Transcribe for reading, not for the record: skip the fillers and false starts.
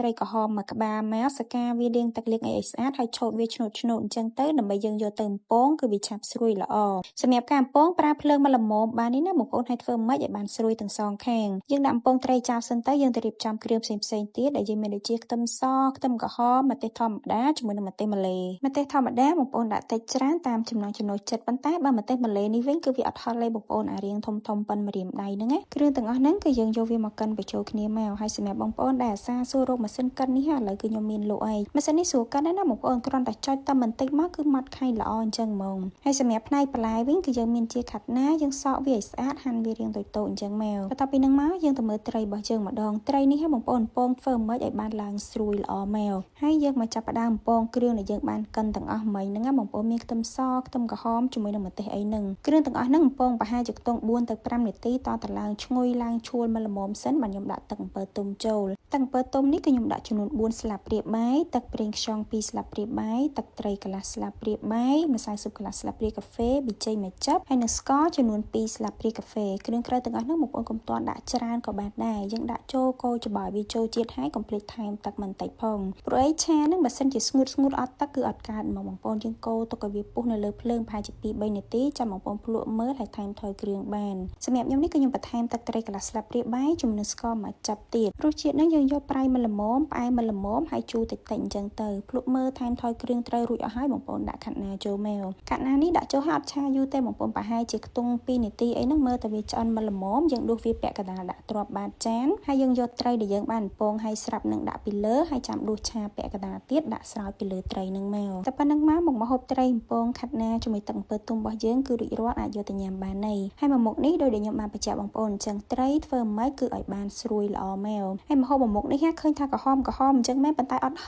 ត្រីក្រហមមកក្បាលមកសកាវាលាងទឹកលាងអីស្អាតហើយឆូតវាឆ្នូតអញ្ចឹងទៅដើម្បីយើងយកទៅអំពងគឺវាឆាប់ស្រួយល្អសម្រាប់ការអំពងប្រើភ្លើងមកល្មមបាននេះណាបងប្អូនឲ្យធ្វើម៉េចឲ្យបានស្រួយទាំងសងខាងយើងដាក់អំពងត្រីចោលសិនទៅយើងទៅរៀបចំគ្រឿងផ្សេងទៀតដែលយើងមានដូចជាខ្ទឹមសខ្ទឹមក្រហមម្ទេសធម្មតាជាមួយនឹងម្ទេសម្លេម្ទេសធម្មតាបងប្អូនដាក់តិចច្រើនតាមចំណង់ចំណូលចិត្តប៉ុន្តែបើម្ទេសម្លេនេះវិញគឺវាអត់ហឹរទេបងប្អូនអារៀងធំប៉ុនម្រាមដៃហ្នឹងណាគ្រឿងទាំងអស់ហ្នឹងគឺយើងយកវាមកកិនបញ្ចូលគ្នាមកហើយសម្រាប់បងប្អូនដែលអាសាសួររកម៉ាស៊ីនកិននេះឥឡូវគឺខ្ញុំមានលក់ហើយម៉ាស៊ីននេះស្រួលកិនណាបងប្អូនគ្រាន់តែចុចតែបន្តិចមកគឺម៉ត់ខៃល្អអញ្ចឹងហ្មងហើយសម្រាប់ផ្នែកបន្លែវិញគឺយើងមានជាខាត់ណាយើងសកវាឲ្យស្អាតហាន់វារាងតូចៗអញ្ចឹងមកបន្ទាប់ពីហ្នឹងមកយើងទៅមើលត្រីរបស់យើងម្ដងត្រីនេះបងប្អូនពងធ្វើម៉េចឲ្យបានឡើងស្រួយល្អមកហើយយើងមកចាប់ផ្ដើមពងគ្រឿងដែលយើងបានកិនទាំងអស់មិញហ្នឹងបងប្អូនមានខ្ទឹមសខ្ទឹមក្រហមជាមួយនឹងម្ទេសអីហ្នឹងគ្រឿងទាំងអស់ហ្នឹងពងប្រហែលជាខ្ទង់4ទៅ5នាទីតទៅឡើងឈ្ងុយឡើងឈួលមកល្មមសិនបាទខ្ញុំដាក់ទឹកអំពៅទុំចូលទឹកអំពៅទុំនេះគឺខ្ញុំដាក់ចំនួន4ស្លាបព្រាបាយទឹកប្រេងខ្យង2ស្លាបព្រាបាយទឹកត្រីកន្លះស្លាបព្រាបាយម្សៅស៊ុបកន្លះស្លាបព្រាកាហ្វេប៊ីចេងមួយចឹបហើយនិងស្ករចំនួន2ស្លាបព្រាកាហ្វេគ្រឿងក្រៅទាំងអស់ហ្នឹងបងប្អូនកុំទាន់ដាក់ច្រើនក៏បានដែរយើងដាក់ចូលកូរច្បើវាចូលជាតិហើយកុំភ្លេចថែមទឹកបន្តិចផងព្រោះអីឆាហ្នឹងបើសិនជាស្ងួតអត់ទឹកគឺអត់កើតមកបងប្អូនយើងកូរទុកឲ្យវាពុះនៅលើភ្លើងប្រហែលជា2-3នាទីចាំបងប្អូនភ្លក់មើលហើយថែមថយគ្រឿងបានសម្រាប់ខ្ញុំនេះគឺខ្ញុំបន្ថែមទឹកត្រីកន្លះស្លាបព្រាបាយជាមួយនឹងស្ករមួយចឹបទៀតរសជាតិហ្នឹងយើងយកប្រៃមកល្មមផ្អែមមកល្មមហើយជូរតិចអញ្ចឹងទៅភ្លក់មើលថែមថយគ្រឿងត្រូវរួចអស់ហើយបងប្អូនដាក់ខាត់ណាចូលមកខាត់ណានេះដាក់ចូលហើយអត់ឆាយូរទេបងប្អូនប្រហែលជាខ្ទង់2នាទីអីហ្នឹងមើលតែវាឆ្អិនមកល្មមយើងដួសវាពាក់កណ្ដាលដាក់ទ្រាប់បាតចានហើយយើងយកត្រីដែលយើងបានពងហើយស្រាប់នឹងដាក់ពីលើហើយចាំដួសឆាពាក់កណ្ដាលទៀតដាក់ស្រោចពីលើត្រីហ្នឹងមកតែប៉ុណ្្នឹងមកមកហូបត្រីពងខាត់ណាជាមួយទឹកអំពៅទុំរបស់យើងគឺរួចរាល់អាចយកទៅញ៉ាំបានហើយមួយមុខនេះដោយដែលខ្ញុំបានបញ្ជាក់បងប្អូនអញ្ចឹងត្រីធ្វើម៉េចគឺឲ្យបានស្រួយល្អមកហើយមកហូបមួយមុខនេះឃើញថាក្រហមអញ្ចឹងមែនប៉ុន្តែអត់ហ